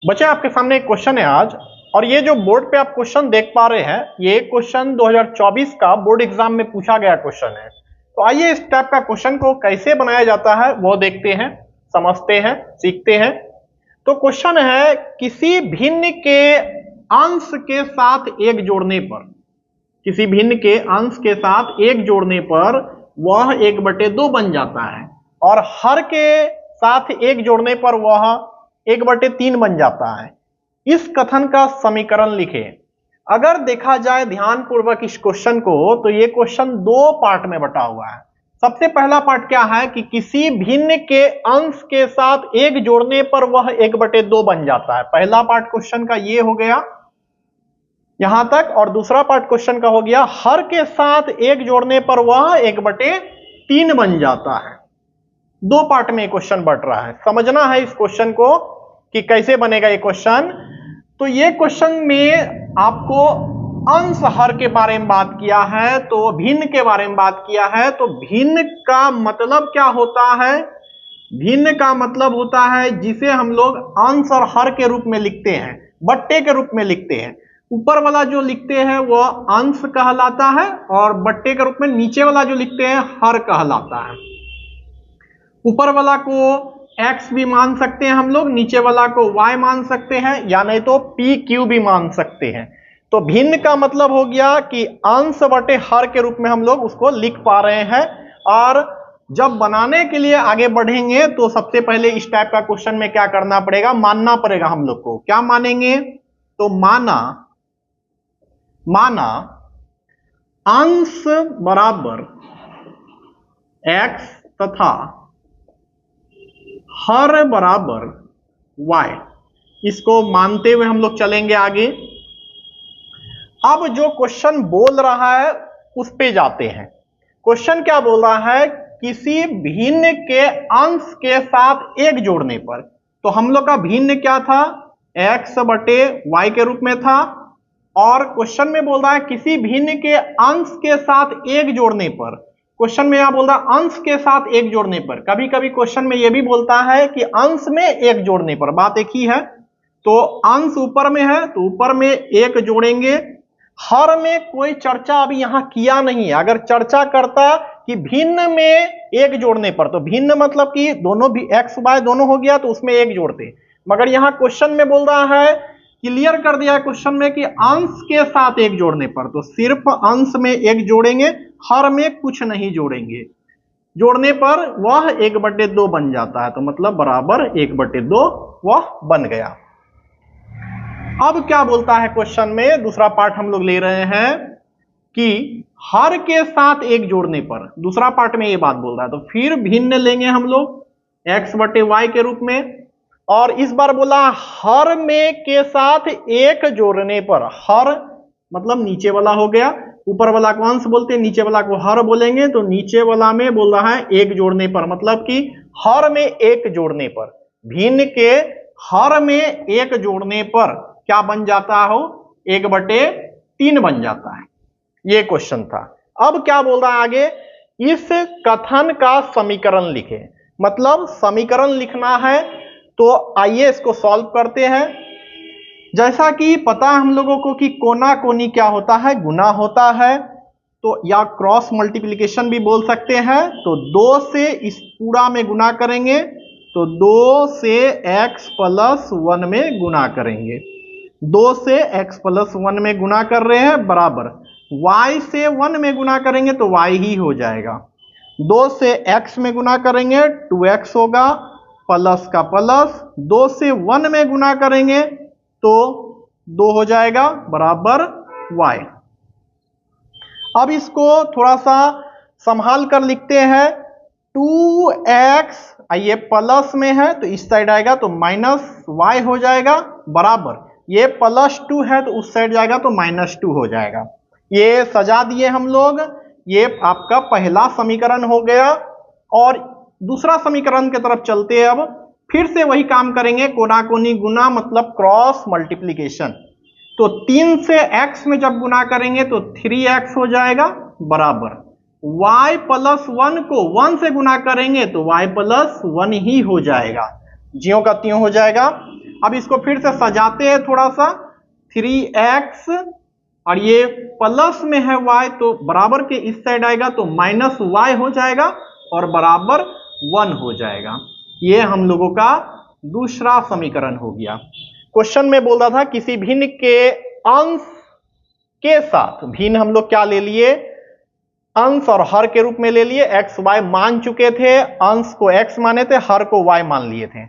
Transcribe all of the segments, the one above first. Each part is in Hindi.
बच्चे आपके सामने एक क्वेश्चन है आज। और ये जो बोर्ड पे आप क्वेश्चन देख पा रहे हैं ये क्वेश्चन 2024 का बोर्ड एग्जाम में पूछा गया क्वेश्चन है। तो आइए इस टाइप का क्वेश्चन को कैसे बनाया जाता है वो देखते हैं, समझते हैं, सीखते हैं। तो क्वेश्चन है, किसी भिन्न के अंश के साथ एक जोड़ने पर, किसी भिन्न के अंश के साथ एक जोड़ने पर वह 1/2 बन जाता है और हर के साथ एक जोड़ने पर वह 1/3 बन जाता है। इस कथन का समीकरण लिखें। अगर देखा जाए ध्यान पूर्वक इस क्वेश्चन को तो ये क्वेश्चन दो पार्ट में बटा हुआ है। सबसे पहला पार्ट क्या है कि किसी भिन्न के अंश के साथ एक जोड़ने पर वह 1/2 बन जाता है। पहला पार्ट क्वेश्चन का ये हो गया यहां तक, और दूसरा पार्ट क्वेश्चन का हो गया हर के साथ एक जोड़ने पर वह 1/3 बन जाता है। दो पार्ट में क्वेश्चन बट रहा है। समझना है इस क्वेश्चन को कि कैसे बनेगा ये क्वेश्चन। तो ये क्वेश्चन में आपको अंश हर के बारे में बात किया है, तो भिन्न के बारे में बात किया है। तो भिन्न का मतलब क्या होता है? भिन्न का मतलब होता है जिसे हम लोग अंश और हर के रूप में लिखते हैं, बट्टे के रूप में लिखते हैं। ऊपर वाला जो लिखते हैं वह अंश कहलाता है और बट्टे के रूप में नीचे वाला जो लिखते हैं हर कहलाता है। ऊपर वाला को x भी मान सकते हैं हम लोग, नीचे वाला को y मान सकते हैं, या नहीं तो p q भी मान सकते हैं। तो भिन्न का मतलब हो गया कि अंश बटे हर के रूप में हम लोग उसको लिख पा रहे हैं। और जब बनाने के लिए आगे बढ़ेंगे तो सबसे पहले इस टाइप का क्वेश्चन में क्या करना पड़ेगा, मानना पड़ेगा हम लोग को। क्या मानेंगे? तो माना अंश बराबर x तथा हर बराबर y, इसको मानते हुए हम लोग चलेंगे आगे। अब जो क्वेश्चन बोल रहा है उस पे जाते हैं। क्वेश्चन क्या बोल रहा है? किसी भिन्न के अंश के साथ एक जोड़ने पर। तो हम लोग का भिन्न क्या था? x/y के रूप में था। और क्वेश्चन में बोल रहा है किसी भिन्न के अंश के साथ एक जोड़ने पर। क्वेश्चन में यहां बोल रहा है अंश के साथ एक जोड़ने पर। कभी कभी क्वेश्चन में यह भी बोलता है कि अंश में एक जोड़ने पर, बात एक ही है। तो अंश ऊपर में है तो ऊपर में एक जोड़ेंगे। हर में कोई चर्चा अभी यहां किया नहीं है। अगर चर्चा करता कि भिन्न में एक जोड़ने पर, तो भिन्न मतलब कि दोनों भी x y दोनों हो गया तो उसमें एक जोड़ते। मगर यहां क्वेश्चन में बोल रहा है, क्लियर कर दिया है क्वेश्चन में कि अंश के साथ एक जोड़ने पर, तो सिर्फ अंश में एक जोड़ेंगे, हर में कुछ नहीं जोड़ेंगे। जोड़ने पर वह 1/2 बन जाता है। तो मतलब बराबर 1/2 वह बन गया। अब क्या बोलता है क्वेश्चन में, दूसरा पार्ट हम लोग ले रहे हैं कि हर के साथ एक जोड़ने पर। दूसरा पार्ट में ये बात बोल रहा है, तो फिर भिन्न लेंगे हम लोग x/y के रूप में। और इस बार बोला हर में के साथ एक जोड़ने पर। हर मतलब नीचे वाला हो गया, ऊपर वाला को अंश बोलते हैं, नीचे वाला को हर बोलेंगे। तो नीचे वाला में बोल रहा है एक जोड़ने पर, मतलब कि हर में एक जोड़ने पर। भिन्न के हर में एक जोड़ने पर क्या बन जाता हो? 1/3 बन जाता है। ये क्वेश्चन था। अब क्या बोल रहा है आगे? इस कथन का समीकरण लिखे। मतलब समीकरण लिखना है। तो आइए इसको सॉल्व करते हैं। जैसा कि पता है हम लोगों को कि कोना कोनी क्या होता है? गुना होता है। तो या क्रॉस मल्टीप्लिकेशन भी बोल सकते हैं। तो 2 से इस पूरा में गुना करेंगे तो 2 से x+1 में गुना करेंगे। 2 से x+1 में गुना कर रहे हैं बराबर y से 1 में गुना करेंगे तो y ही हो जाएगा। 2 से x में गुना करेंगे 2x होगा, प्लस का प्लस। 2 से 1 में गुना करेंगे तो 2 हो जाएगा बराबर y। अब इसको थोड़ा सा संभाल कर लिखते हैं। 2x, ये प्लस में है तो इस साइड आएगा तो -y हो जाएगा बराबर, ये +2 है तो उस साइड जाएगा तो -2 हो जाएगा। ये सजा दिए हम लोग। ये आपका पहला समीकरण हो गया। और दूसरा समीकरण की तरफ चलते हैं। अब फिर से वही काम करेंगे, कोना कोनी गुना मतलब क्रॉस मल्टीप्लिकेशन। तो 3 से x में जब गुना करेंगे तो 3x हो जाएगा बराबर y+1 को 1 से गुना करेंगे तो y+1 ही हो जाएगा, ज्यों का त्यों हो जाएगा। अब इसको फिर से सजाते हैं थोड़ा सा, 3x और ये प्लस में है y, तो बराबर के इस साइड आएगा तो माइनस y हो जाएगा और बराबर 1 हो जाएगा। ये हम लोगों का दूसरा समीकरण हो गया। क्वेश्चन में बोल रहा था किसी भिन्न के अंश के साथ, भिन्न हम लोग क्या ले लिए, अंश और हर के रूप में ले लिए। x y मान चुके थे, अंश को x माने थे, हर को y मान लिए थे।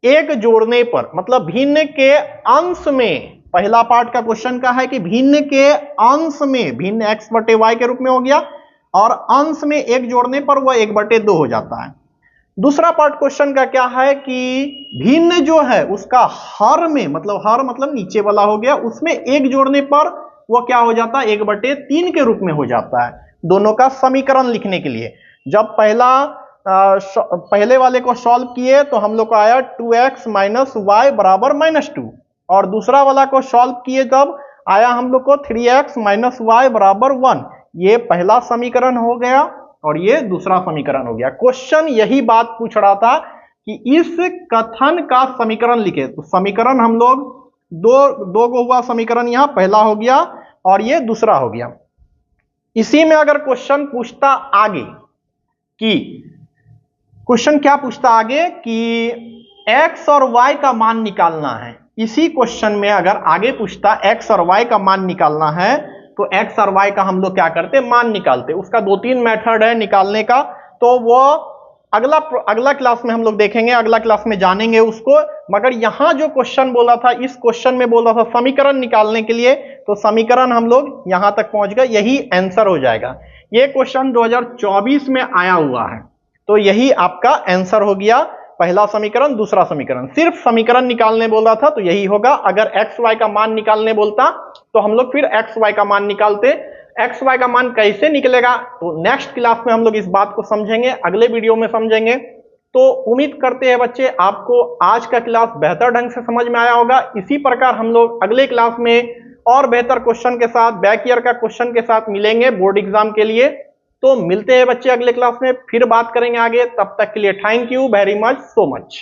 एक जोड़ने पर मतलब भिन्न के अंश में, पहला पार्ट का क्वेश्चन का है कि भिन्न के अंश में, भिन्न x बटे y के रूप में हो गया और अंश में एक जोड़ने पर वह 1/2 हो जाता है। दूसरा पार्ट क्वेश्चन का क्या है कि भिन्न जो है उसका हर में, मतलब हर मतलब नीचे वाला हो गया, उसमें एक जोड़ने पर वह क्या हो जाता है, 1/3 के रूप में हो जाता है। दोनों का समीकरण लिखने के लिए जब पहले वाले को सॉल्व किए तो हम लोग को आया 2x माइनस वाई बराबर -2, और दूसरा वाला को सॉल्व किए तब आया हम लोग को 3x माइनस वाई बराबर 1। ये पहला समीकरण हो गया और ये दूसरा समीकरण हो गया। क्वेश्चन यही बात पूछ रहा था कि इस कथन का समीकरण लिखे, तो समीकरण हम लोग दो को हुआ समीकरण, यहां पहला हो गया और ये दूसरा हो गया। इसी में अगर क्वेश्चन पूछता आगे कि, क्वेश्चन क्या पूछता आगे कि x और y का मान निकालना है, इसी क्वेश्चन में अगर आगे पूछता x और y का मान निकालना है तो x और y का हम लोग क्या करते, मान निकालते। उसका 2-3 मेथड है निकालने का, तो वो अगला क्लास में हम लोग देखेंगे, अगला क्लास में जानेंगे उसको। मगर यहां जो क्वेश्चन बोला था, इस क्वेश्चन में बोला था समीकरण निकालने के लिए, तो समीकरण हम लोग यहां तक पहुंच गए, यही आंसर हो जाएगा। ये क्वेश्चन 2024 में आया हुआ है, तो यही आपका आंसर हो गया। पहला समीकरण, दूसरा समीकरण, सिर्फ समीकरण निकालने बोला था तो यही होगा। अगर एक्स वाई का मान निकालने बोलता तो हम लोग फिर एक्स वाई का मान निकालते। एक्स वाई का मान कैसे निकलेगा तो नेक्स्ट क्लास में हम लोग इस बात को समझेंगे, अगले वीडियो में समझेंगे। तो उम्मीद करते हैं बच्चे आपको आज का क्लास बेहतर ढंग से समझ में आया होगा। इसी प्रकार हम लोग अगले क्लास में और बेहतर क्वेश्चन के साथ, बैक ईयर का क्वेश्चन के साथ मिलेंगे बोर्ड एग्जाम के लिए। तो मिलते हैं बच्चे अगले क्लास में, फिर बात करेंगे आगे। तब तक के लिए thank you very much, so much.